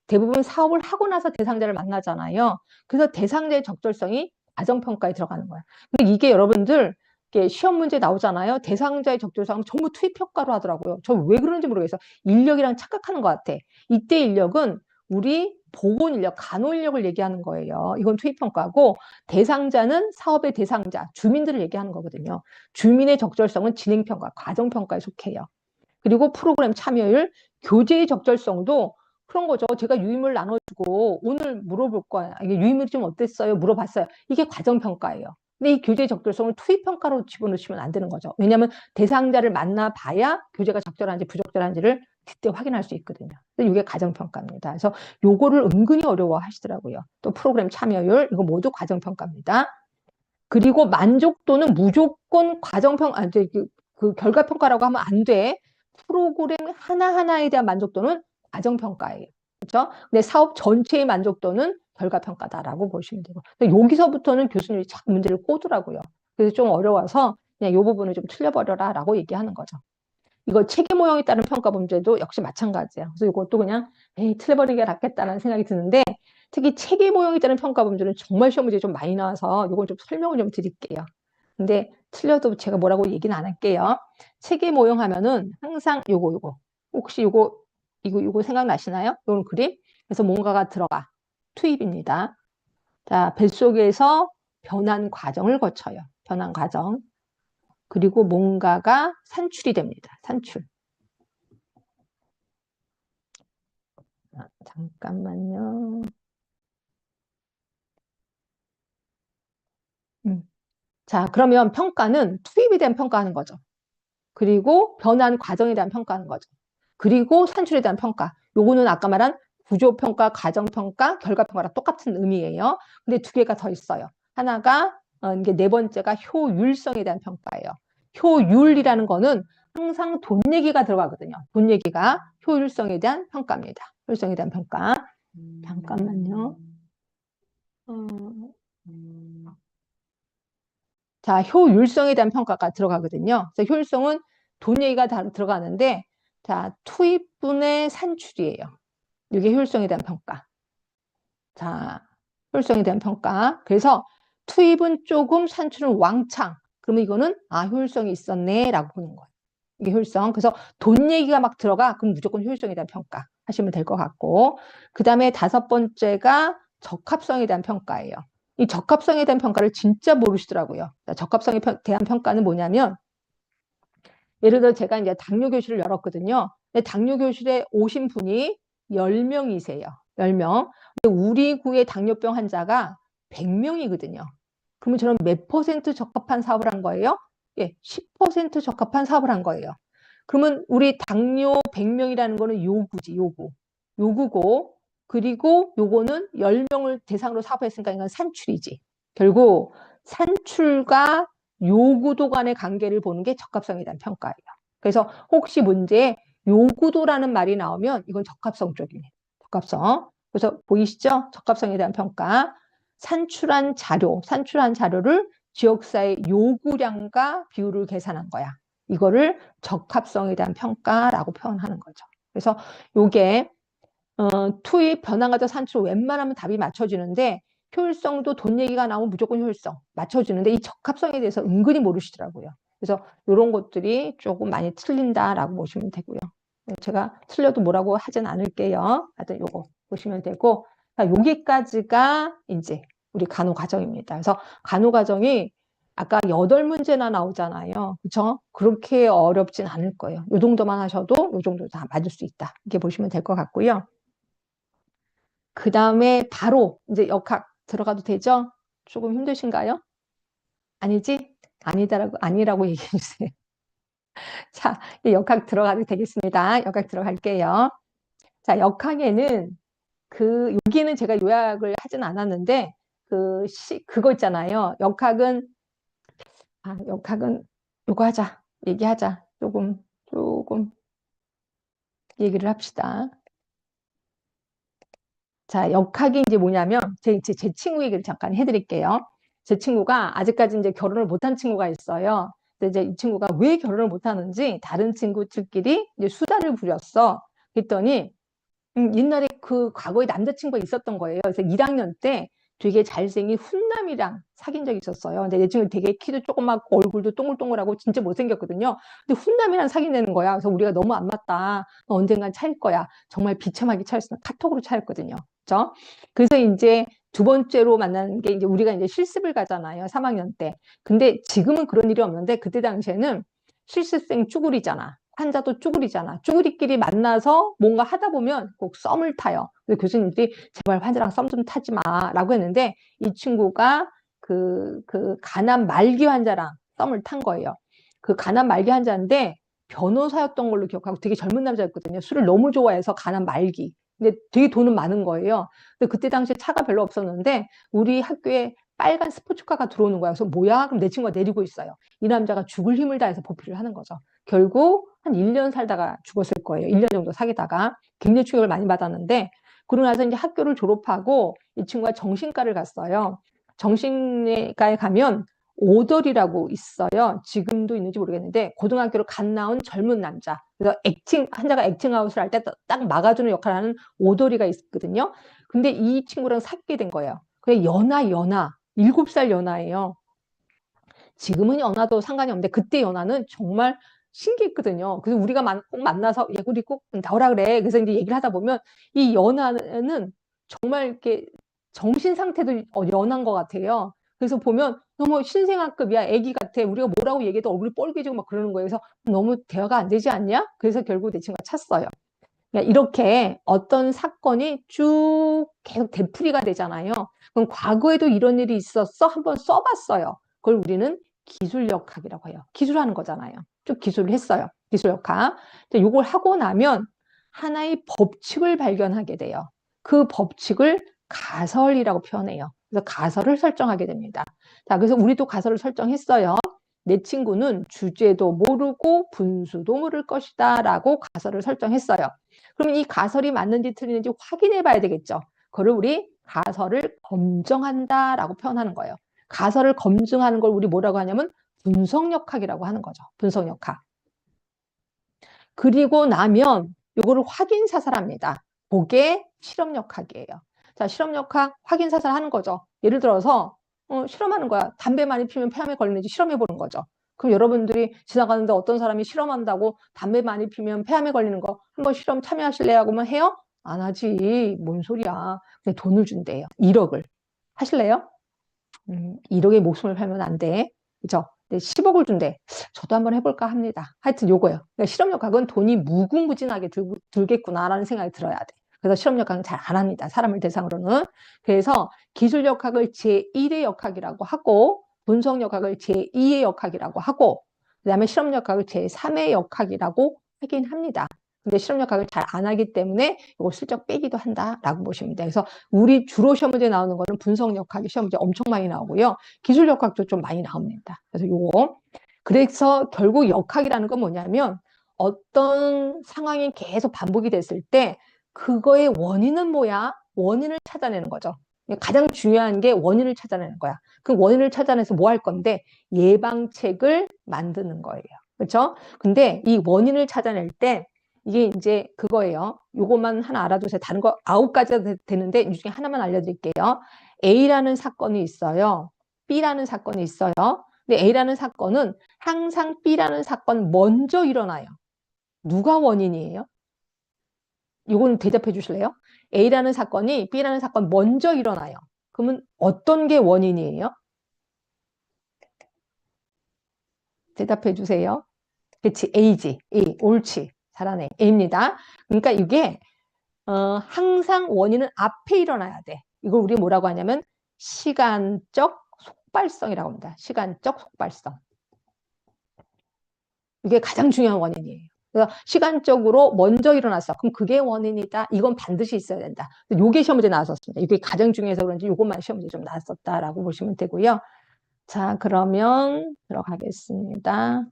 대부분 사업을 하고 나서 대상자를 만나잖아요. 그래서 대상자의 적절성이 과정평가에 들어가는 거야. 근데 이게 여러분들 이게 시험 문제 나오잖아요. 대상자의 적절성은 전부 투입평가로 하더라고요. 저 왜 그런지 모르겠어. 인력이랑 착각하는 것 같아. 이때 인력은 우리 보건인력, 간호인력을 얘기하는 거예요. 이건 투입평가고 대상자는 사업의 대상자, 주민들을 얘기하는 거거든요. 주민의 적절성은 진행평가, 과정평가에 속해요. 그리고 프로그램 참여율, 교재의 적절성도 그런 거죠. 제가 유인물 나눠주고 오늘 물어볼 거야. 이게 유인물이 좀 어땠어요? 물어봤어요. 이게 과정평가예요. 근데 이 교재의 적절성을 투입평가로 집어넣으시면 안 되는 거죠. 왜냐하면 대상자를 만나봐야 교재가 적절한지 부적절한지를 그때 확인할 수 있거든요. 근데 이게 과정평가입니다. 그래서 요거를 은근히 어려워하시더라고요. 또 프로그램 참여율, 이거 모두 과정평가입니다. 그리고 만족도는 무조건 그 결과평가라고 하면 안 돼. 프로그램 하나하나에 대한 만족도는 과정평가예요. 그렇죠? 근데 사업 전체의 만족도는 결과평가다라고 보시면 되고. 여기서부터는 교수님이 자꾸 문제를 꼬더라고요. 그래서 좀 어려워서 그냥 이 부분을 좀 틀려버려라 라고 얘기하는 거죠. 이거 체계 모형에 따른 평가 문제도 역시 마찬가지예요. 그래서 이것도 그냥 틀려버리는 게 낫겠다는 생각이 드는데 특히 체계 모형에 따른 평가 문제는 정말 시험 문제 좀 많이 나와서 이건 좀 설명을 좀 드릴게요. 근데 틀려도 제가 뭐라고 얘기는 안 할게요. 체계 모형 하면은 항상 요거 혹시 요거 생각나시나요? 요런 그림. 그래서 뭔가가 들어가. 투입입니다. 자, 뱃속에서 변환 과정을 거쳐요. 변환 과정. 그리고 뭔가가 산출이 됩니다. 산출. 잠깐만요. 자, 그러면 평가는 투입에 대한 평가하는 거죠. 그리고 변환 과정에 대한 평가하는 거죠. 그리고 산출에 대한 평가. 요거는 아까 말한 구조평가, 과정평가, 결과평가랑 똑같은 의미예요. 근데 두 개가 더 있어요. 하나가 이게 네 번째가 효율성에 대한 평가예요. 효율이라는 거는 항상 돈 얘기가 들어가거든요. 돈 얘기가 효율성에 대한 평가입니다. 효율성에 대한 평가. 잠깐만요. 자, 효율성에 대한 평가가 들어가거든요. 그래서 효율성은 돈 얘기가 다 들어가는데, 자, 투입분의 산출이에요. 이게 효율성에 대한 평가. 자, 효율성에 대한 평가. 그래서 투입은 조금, 산출은 왕창. 그러면 이거는 효율성이 있었네 라고 보는 거예요. 이게 효율성. 그래서 돈 얘기가 막 들어가. 그럼 무조건 효율성에 대한 평가 하시면 될 것 같고. 그 다음에 다섯 번째가 적합성에 대한 평가예요. 이 적합성에 대한 평가를 진짜 모르시더라고요. 적합성에 대한 평가는 뭐냐면 예를 들어 제가 이제 당뇨 교실을 열었거든요. 근데 당뇨 교실에 오신 분이 10명이세요. 10명. 근데 우리 구의 당뇨병 환자가 100명이거든요. 그러면 저는 몇 퍼센트 적합한 사업을 한 거예요? 예, 10% 적합한 사업을 한 거예요. 그러면 우리 당뇨 100명이라는 거는 요구지, 요구. 요구고, 그리고 요거는 10명을 대상으로 사업했으니까 이건 산출이지. 결국 산출과 요구도 간의 관계를 보는 게 적합성에 대한 평가예요. 그래서 혹시 문제에 요구도라는 말이 나오면 이건 적합성 쪽이에요. 적합성. 그래서 보이시죠? 적합성에 대한 평가. 산출한 자료를 지역사회 요구량과 비율을 계산한 거야. 이거를 적합성에 대한 평가라고 표현하는 거죠. 그래서 요게 투입, 변환가적 산출 웬만하면 답이 맞춰지는데 효율성도 돈 얘기가 나오면 무조건 효율성 맞춰주는데 이 적합성에 대해서 은근히 모르시더라고요. 그래서 이런 것들이 조금 많이 틀린다라고 보시면 되고요. 제가 틀려도 뭐라고 하진 않을게요. 하여튼 요거 보시면 되고 여기까지가 이제 우리 간호 과정입니다. 그래서 간호 과정이 아까 8문제나 나오잖아요. 그렇죠? 그렇게 어렵진 않을 거예요. 요 정도만 하셔도 요 정도 다 맞을 수 있다. 이렇게 보시면 될 것 같고요. 그 다음에 바로 이제 역학 들어가도 되죠? 조금 힘드신가요? 아니지? 아니라고 얘기해 주세요. 자, 역학 들어가도 되겠습니다. 역학 들어갈게요. 자, 역학에는 여기는 제가 요약을 하진 않았는데, 그거 있잖아요. 역학은 요거 하자. 얘기하자. 조금 얘기를 합시다. 자, 역학이 이제 뭐냐면, 제 친구 얘기를 잠깐 해드릴게요. 제 친구가 아직까지 이제 결혼을 못한 친구가 있어요. 근데 이제 이 친구가 왜 결혼을 못하는지 다른 친구들끼리 이제 수다를 부렸어. 그랬더니 옛날에 그 과거에 남자친구가 있었던 거예요. 그래서 1학년 때 되게 잘생긴 훈남이랑 사귄 적이 있었어요. 근데 내 친구 되게 키도 조그맣고 얼굴도 동글동글하고 진짜 못생겼거든요. 근데 훈남이랑 사귄다는 거야. 그래서 우리가 너무 안 맞다. 너 언젠간 차일 거야. 정말 비참하게 차였으면 카톡으로 차였거든요. 그죠? 그래서 이제 두 번째로 만나는 게 이제 우리가 이제 실습을 가잖아요. 3학년 때. 근데 지금은 그런 일이 없는데 그때 당시에는 실습생 쭈구리잖아. 환자도 쭈구리잖아. 쭈구리끼리 만나서 뭔가 하다 보면 꼭 썸을 타요. 그래서 교수님들이 제발 환자랑 썸 좀 타지 마라고 했는데 이 친구가 그 간암 말기 환자랑 썸을 탄 거예요. 그 간암 말기 환자인데 변호사였던 걸로 기억하고 되게 젊은 남자였거든요. 술을 너무 좋아해서 간암 말기. 근데 되게 돈은 많은 거예요. 근데 그때 당시에 차가 별로 없었는데 우리 학교에 빨간 스포츠카가 들어오는 거야. 그래서 뭐야? 그럼 내 친구가 내리고 있어요. 이 남자가 죽을 힘을 다해서 보필을 하는 거죠. 결국 한 1년 살다가 죽었을 거예요. 1년 정도 사귀다가 굉장히 충격을 많이 받았는데 그러고 나서 이제 학교를 졸업하고 이 친구가 정신과를 갔어요. 정신과에 가면 오돌이라고 있어요. 지금도 있는지 모르겠는데 고등학교를 갓 나온 젊은 남자. 그래서 환자가 액팅아웃을 할 때 딱 막아주는 역할을 하는 오돌이가 있거든요. 근데 이 친구랑 사귀게 된 거예요. 그게 연하 7살 연하예요. 지금은 연하도 상관이 없는데 그때 연하는 정말 신기했거든요. 그래서 우리가 꼭 만나서 야, 우리 꼭 나오라 그래. 그래서 이제 얘기를 하다 보면 이 연하는 정말 이렇게 정신 상태도 연한 것 같아요. 그래서 보면 너무 신생아급이야. 애기 같아. 우리가 뭐라고 얘기해도 얼굴이 뻘개지고 막 그러는 거예요. 그래서 너무 대화가 안 되지 않냐? 그래서 결국 내 친구가 찼어요. 그러니까 이렇게 어떤 사건이 쭉 계속 되풀이가 되잖아요. 그럼 과거에도 이런 일이 있었어? 한번 써봤어요. 그걸 우리는 기술역학이라고 해요. 기술하는 거잖아요. 쭉 기술을 했어요. 기술역학. 이걸 하고 나면 하나의 법칙을 발견하게 돼요. 그 법칙을 가설이라고 표현해요. 그래서 가설을 설정하게 됩니다. 자, 그래서 우리도 가설을 설정했어요. 내 친구는 주제도 모르고 분수도 모를 것이다 라고 가설을 설정했어요. 그럼 이 가설이 맞는지 틀리는지 확인해 봐야 되겠죠. 그걸 우리 가설을 검증한다라고 표현하는 거예요. 가설을 검증하는 걸 우리 뭐라고 하냐면 분석역학이라고 하는 거죠. 분석역학. 그리고 나면 이거를 확인사살합니다. 그게 실험역학이에요. 자, 실험역학 확인사살 하는 거죠. 예를 들어서 실험하는 거야. 담배 많이 피우면 폐암에 걸리는지 실험해 보는 거죠. 그럼 여러분들이 지나가는데 어떤 사람이 실험한다고 담배 많이 피우면 폐암에 걸리는 거 한번 실험 참여하실래요? 하면 해요? 안 하지. 뭔 소리야. 그냥 돈을 준대요. 1억을. 하실래요? 1억의 목숨을 팔면 안 돼. 그죠? 10억을 준대. 저도 한번 해볼까 합니다. 하여튼 요거요. 그러니까 실험역학은 돈이 무궁무진하게 들겠구나라는 생각이 들어야 돼. 그래서 실험역학은 잘 안 합니다. 사람을 대상으로는. 그래서 기술역학을 제1의 역학이라고 하고 분석역학을 제2의 역학이라고 하고 그 다음에 실험역학을 제3의 역학이라고 하긴 합니다. 근데 실험역학을 잘 안 하기 때문에 이거 슬쩍 빼기도 한다라고 보시면 돼요. 그래서 우리 주로 시험 문제 나오는 거는 분석역학이 시험 문제 엄청 많이 나오고요. 기술역학도 좀 많이 나옵니다. 그래서 요거. 그래서 결국 역학이라는 건 뭐냐면 어떤 상황이 계속 반복이 됐을 때 그거의 원인은 뭐야? 원인을 찾아내는 거죠. 가장 중요한 게 원인을 찾아내는 거야. 그 원인을 찾아내서 뭐 할 건데 예방책을 만드는 거예요. 그렇죠? 근데 이 원인을 찾아낼 때 이게 이제 그거예요. 요것만 하나 알아두세요. 다른 거 9가지가 되는데 이 중에 하나만 알려드릴게요. A라는 사건이 있어요. B라는 사건이 있어요. 근데 A라는 사건은 항상 B라는 사건 먼저 일어나요. 누가 원인이에요? 이건 대답해 주실래요? A라는 사건이 B라는 사건 먼저 일어나요. 그러면 어떤 게 원인이에요? 대답해 주세요. 그렇지, A지. A, 옳지. 잘하네. A입니다. 그러니까 이게 항상 원인은 앞에 일어나야 돼. 이걸 우리 뭐라고 하냐면 시간적 속발성이라고 합니다. 시간적 속발성. 이게 가장 중요한 원인이에요. 그래서 시간적으로 먼저 일어났어. 그럼 그게 원인이다. 이건 반드시 있어야 된다. 이게 시험 문제 나왔었습니다. 이게 가장 중요해서 그런지 이것만 시험 문제 좀 나왔었다라고 보시면 되고요. 자, 그러면 들어가겠습니다.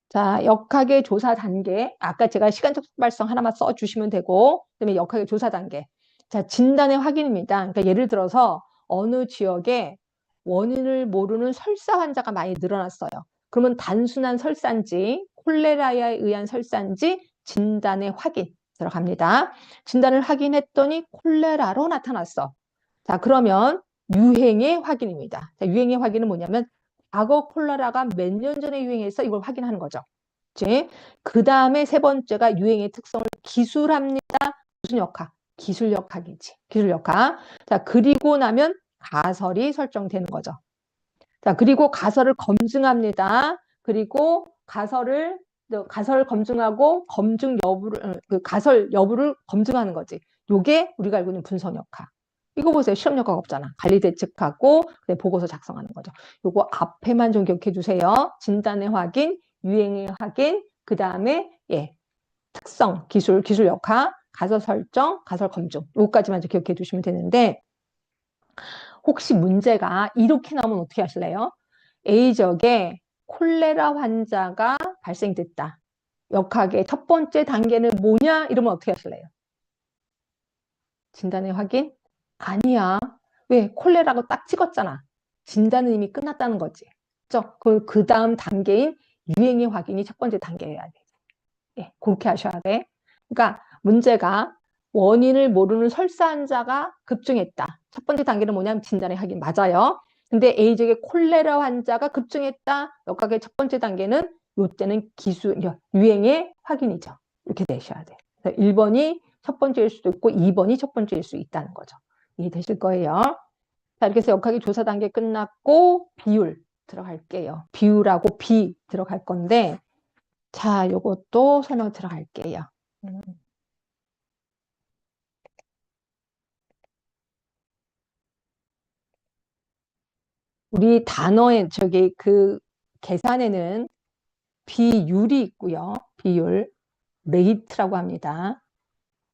자, 역학의 조사 단계. 아까 제가 시간적 속발성 하나만 써주시면 되고, 그다음에 역학의 조사 단계. 자, 진단의 확인입니다. 그러니까 예를 들어서 어느 지역에 원인을 모르는 설사 환자가 많이 늘어났어요. 그러면 단순한 설사인지 콜레라에 의한 설사인지 진단의 확인 들어갑니다. 진단을 확인했더니 콜레라로 나타났어. 자, 그러면 유행의 확인입니다. 자, 유행의 확인은 뭐냐면 과거 콜레라가 몇 년 전에 유행해서 이걸 확인하는 거죠. 그 다음에 세 번째가 유행의 특성을 기술합니다. 무슨 역학? 기술 역학이지. 기술 역학. 자, 그리고 나면 가설이 설정되는 거죠. 자, 그리고 가설을 검증합니다. 그리고 가설을 검증하고 검증 여부를 그 가설 여부를 검증하는 거지. 요게 우리가 알고 있는 분석 역학. 이거 보세요. 실험 역학 없잖아. 관리 대책하고 보고서 작성하는 거죠. 요거 앞에만 좀 기억해 주세요. 진단의 확인, 유행의 확인, 그 다음에 특성, 기술 역학, 가설 설정, 가설 검증. 요거까지만 좀 기억해 두시면 되는데 혹시 문제가 이렇게 나오면 어떻게 하실래요? A지역에 콜레라 환자가 발생됐다. 역학의 첫 번째 단계는 뭐냐? 이러면 어떻게 하실래요? 진단의 확인? 아니야. 왜? 콜레라고 딱 찍었잖아. 진단은 이미 끝났다는 거지. 그죠? 그 다음 단계인 유행의 확인이 첫 번째 단계여야 돼. 그렇게 하셔야 돼. 그러니까 문제가 원인을 모르는 설사 환자가 급증했다. 첫 번째 단계는 뭐냐면 진단의 확인 맞아요. 근데 A지역의 콜레라 환자가 급증했다. 역학의 첫 번째 단계는 이때는 유행의 확인이죠. 이렇게 되셔야 돼. 1번이 첫 번째일 수도 있고 2번이 첫 번째일 수 있다는 거죠. 이해되실 거예요. 자, 이렇게 해서 역학의 조사 단계 끝났고 비율 들어갈게요. 비율하고 비 들어갈 건데 자, 요것도 설명 들어갈게요. 우리 단어에 그 계산에는 비율이 있고요. 비율, 레이트라고 합니다.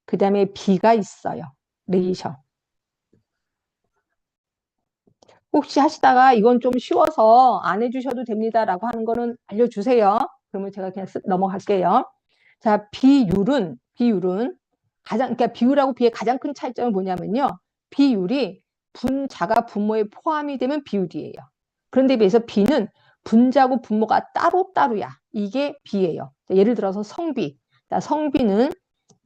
그 다음에 비가 있어요. 레이셔. 혹시 하시다가 이건 좀 쉬워서 안 해주셔도 됩니다라고 하는 거는 알려주세요. 그러면 제가 그냥 넘어갈게요. 자, 비율은 그러니까 비율하고 비의 가장 큰 차이점은 뭐냐면요. 비율이 분자가 분모에 포함이 되면 비율이에요. 그런데 비해서 비는 분자고 분모가 따로따로야. 이게 비예요. 예를 들어서 성비. 성비는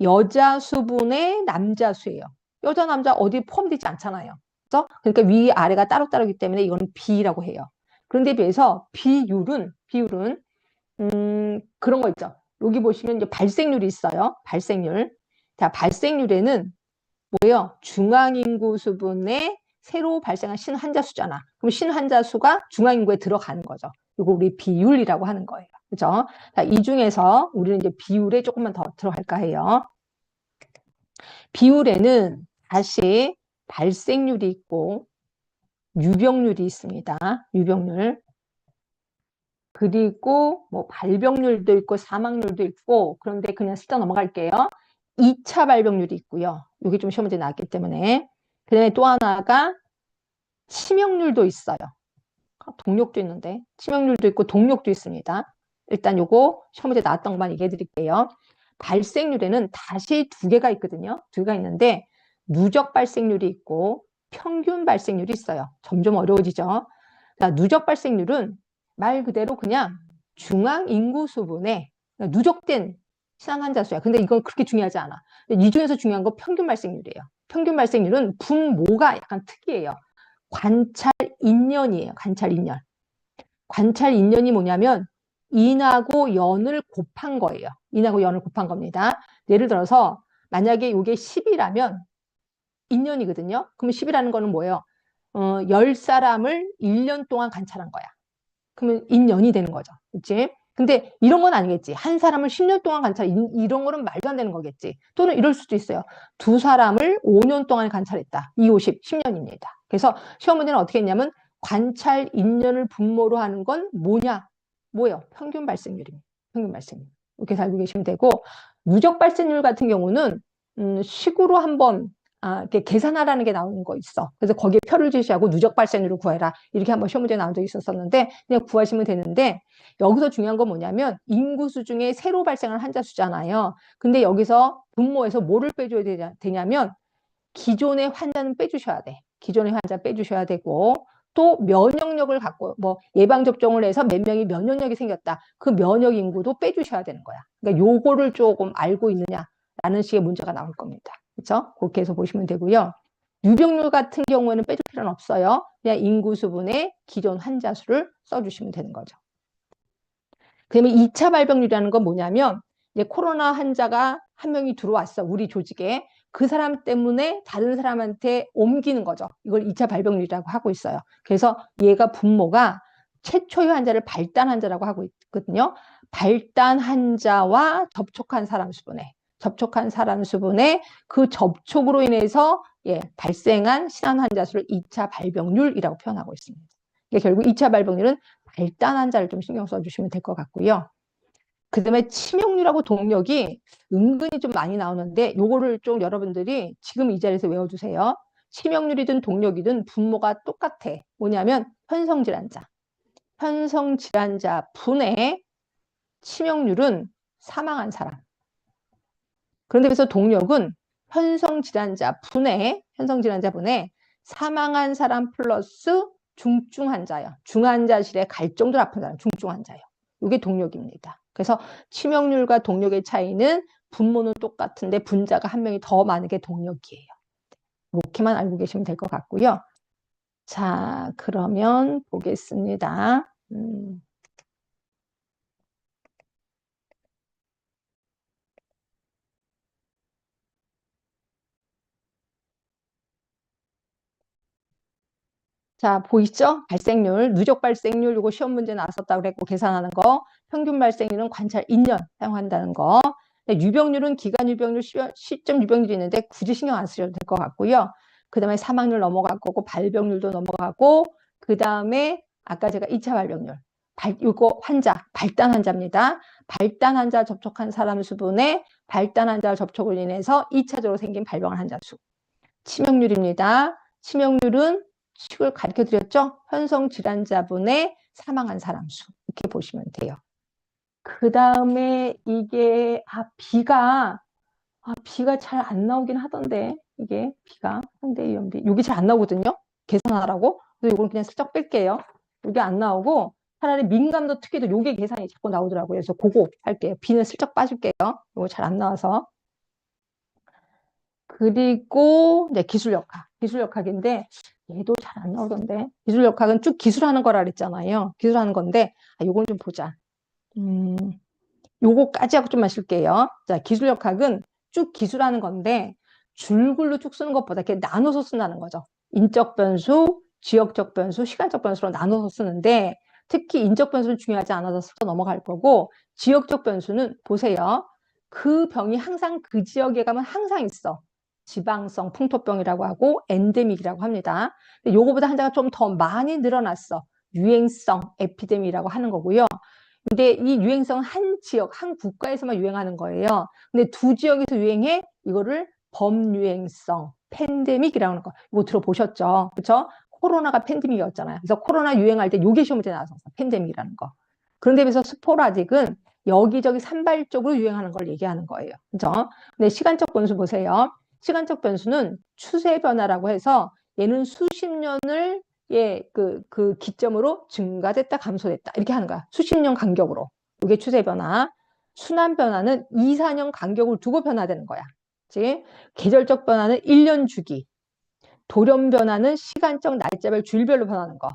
여자 수분의 남자 수예요. 여자, 남자 어디 포함되지 않잖아요. 그렇죠? 그러니까 위, 아래가 따로따로기 때문에 이거는 비라고 해요. 그런데 비해서 비율은 그런 거 있죠. 여기 보시면 이제 발생률이 있어요. 발생률. 자, 발생률에는 뭐예요? 중앙인구 수분에 새로 발생한 신환자 수잖아. 그럼 신환자 수가 중앙인구에 들어가는 거죠. 이거 우리 비율이라고 하는 거예요. 그죠? 자, 이 중에서 우리는 이제 비율에 조금만 더 들어갈까 해요. 비율에는 다시 발생률이 있고 유병률이 있습니다. 유병률. 그리고 뭐 발병률도 있고 사망률도 있고 그런데 그냥 슬쩍 넘어갈게요. 2차 발병률이 있고요. 이게 좀 시험 문제 나왔기 때문에. 그 다음에 또 하나가 치명률도 있어요. 동력도 있는데 치명률도 있고 동력도 있습니다. 일단 요거 시험 문제 나왔던 것만 얘기해 드릴게요. 발생률에는 다시 두 개가 있거든요. 두 개가 있는데 누적 발생률이 있고 평균 발생률이 있어요. 점점 어려워지죠. 자, 누적 발생률은 말 그대로 그냥 중앙 인구 수분에 누적된 신한 환자 수야. 근데 이건 그렇게 중요하지 않아. 이 중에서 중요한 건 평균 발생률이에요. 평균 발생률은 분모가 약간 특이해요. 관찰 인연이에요. 관찰 인연. 관찰 인연이 뭐냐면 인하고 연을 곱한 거예요. 인하고 연을 곱한 겁니다. 예를 들어서 만약에 이게 10이라면 인연이거든요. 그럼 10이라는 거는 뭐예요? 10사람을 1년 동안 관찰한 거야. 그러면 인연이 되는 거죠. 그치? 근데 이런 건 아니겠지. 한 사람을 10년 동안 관찰, 이런 거는 말도 안 되는 거겠지. 또는 이럴 수도 있어요. 두 사람을 5년 동안 관찰했다. 2, 50, 10년입니다. 그래서 시험 문제는 어떻게 했냐면 관찰 인연을 분모로 하는 건 뭐냐? 뭐예요? 평균 발생률입니다. 평균 발생률. 이렇게 알고 계시면 되고 누적 발생률 같은 경우는 식으로 한번 이렇게 계산하라는 게 나오는 거 있어. 그래서 거기에 표를 제시하고 누적 발생률을 구해라. 이렇게 한번 시험 문제 나온 적이 있었었는데 그냥 구하시면 되는데 여기서 중요한 건 뭐냐면 인구수 중에 새로 발생한 환자 수잖아요. 근데 여기서 분모에서 뭐를 빼줘야 되냐면 기존의 환자는 빼주셔야 돼. 기존의 환자 빼주셔야 되고 또 면역력을 갖고 뭐 예방접종을 해서 몇 명이 면역력이 생겼다. 그 면역 인구도 빼주셔야 되는 거야. 그러니까 요거를 조금 알고 있느냐라는 식의 문제가 나올 겁니다. 그렇죠? 그렇게 해서 보시면 되고요. 유병률 같은 경우에는 빼줄 필요는 없어요. 그냥 인구수분의 기존 환자 수를 써주시면 되는 거죠. 그다음에 2차 발병률이라는 건 뭐냐면 이제 코로나 환자가 한 명이 들어왔어. 우리 조직에. 그 사람 때문에 다른 사람한테 옮기는 거죠. 이걸 2차 발병률이라고 하고 있어요. 그래서 얘가 분모가 최초의 환자를 발단 환자라고 하고 있거든요. 발단 환자와 접촉한 사람 수분에 그 접촉으로 인해서 발생한 신환 환자 수를 2차 발병률이라고 표현하고 있습니다. 결국 2차 발병률은 발단 환자를 좀 신경 써주시면 될 것 같고요. 그 다음에 치명률하고 동력이 은근히 좀 많이 나오는데 요거를 좀 여러분들이 지금 이 자리에서 외워주세요. 치명률이든 동력이든 분모가 똑같아. 뭐냐면 현성질환자 분의 치명률은 사망한 사람. 그런데 그래서 동력은 현성질환자 분의 사망한 사람 플러스 중증 환자예요. 중환자실에 갈 정도로 아픈 사람, 중증 환자예요. 이게 동력입니다. 그래서 치명률과 동력의 차이는 분모는 똑같은데 분자가 한 명이 더 많은 게 동력이에요. 이렇게만 알고 계시면 될 것 같고요. 자, 그러면 보겠습니다. 자, 보이죠? 발생률, 누적 발생률, 이거 시험 문제 나왔었다고 그랬고, 계산하는 거. 평균 발생률은 관찰 2년 사용한다는 거. 유병률은 기간 유병률, 시점 유병률이 있는데 굳이 신경 안 쓰셔도 될 것 같고요. 그 다음에 사망률 넘어갈 거고, 발병률도 넘어가고, 그 다음에 아까 제가 2차 발병률. 이거 환자, 발단 환자입니다. 발단 환자 접촉한 사람 수분에 발단 환자 접촉을 인해서 2차적으로 생긴 발병한 환자 수. 치명률입니다. 치명률은 식을 가르쳐 드렸죠? 현성 질환자분의 사망한 사람 수. 이렇게 보시면 돼요. 그 다음에 이게 비가 잘 안 나오긴 하던데 이게 비가 상대 연비 여기 잘 안 나오거든요. 계산하라고. 그래서 이건 그냥 슬쩍 뺄게요. 여기 안 나오고 차라리 민감도 특히도 요게 계산이 자꾸 나오더라고요. 그래서 그거 할게요. 비는 슬쩍 빠질게요. 이거 잘 안 나와서. 그리고 이제 기술역학인데 얘도 잘 안 나오던데. 기술역학은 쭉 기술하는 거라 그랬잖아요. 기술하는 건데 요건 좀 보자. 요거까지 하고 좀만 쉴게요. 자, 기술역학은 쭉 기술하는 건데 줄글로 쭉 쓰는 것보다 이렇게 나눠서 쓴다는 거죠. 인적 변수, 지역적 변수, 시간적 변수로 나눠서 쓰는데 특히 인적 변수는 중요하지 않아서 스쳐 넘어갈 거고 지역적 변수는 보세요. 그 병이 항상 그 지역에 가면 항상 있어. 지방성 풍토병이라고 하고 엔데믹이라고 합니다. 근데 요거보다 환자가 좀 더 많이 늘어났어. 유행성 에피데미라고 하는 거고요. 근데 이 유행성은 한 지역, 한 국가에서만 유행하는 거예요. 근데 두 지역에서 유행해 이거를 범유행성 팬데믹이라고 하는 거. 이거 들어보셨죠? 그렇죠? 코로나가 팬데믹이었잖아요. 그래서 코로나 유행할 때 요게 시험 문제 나왔었어. 팬데믹이라는 거. 그런데 비해서 스포라딕은 여기저기 산발적으로 유행하는 걸 얘기하는 거예요. 그렇죠? 근데 시간적 변수 보세요. 시간적 변수는 추세 변화라고 해서 얘는 수십 년을 그 기점으로 증가됐다, 감소됐다. 이렇게 하는 거야. 수십 년 간격으로. 이게 추세 변화. 순환 변화는 2, 4년 간격을 두고 변화되는 거야. 그치? 계절적 변화는 1년 주기. 돌연 변화는 시간적 날짜별 주일별로 변하는 거.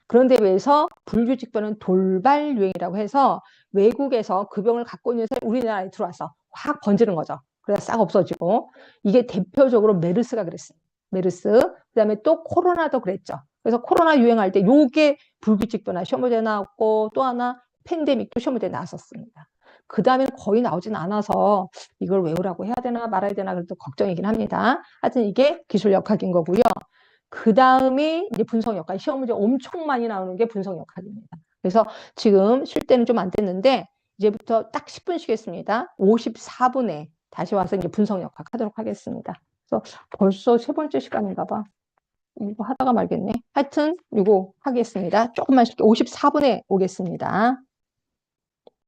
그런데 비해서 불규칙 변화는 돌발 유행이라고 해서 외국에서 그 병을 갖고 있는 사람이 우리나라에 들어와서 확 번지는 거죠. 그래서 싹 없어지고. 이게 대표적으로 메르스가 그랬어요. 메르스. 그 다음에 또 코로나도 그랬죠. 그래서 코로나 유행할 때 요게 불규칙 변화 시험 문제 나왔고 또 하나 팬데믹도 시험 문제 나왔었습니다. 그 다음에는 거의 나오진 않아서 이걸 외우라고 해야 되나 말아야 되나 그래도 걱정이긴 합니다. 하여튼 이게 기술역학인 거고요. 그 다음에 이제 분석역학. 시험 문제 엄청 많이 나오는 게 분석역학입니다. 그래서 지금 쉴 때는 좀 안 됐는데 이제부터 딱 10분 쉬겠습니다. 54분에 다시 와서 이제 분석역학 하도록 하겠습니다. 그래서 벌써 세 번째 시간인가 봐. 이거 하다가 말겠네. 하여튼 이거 하겠습니다. 조금만 쉴게요. 54분에 오겠습니다.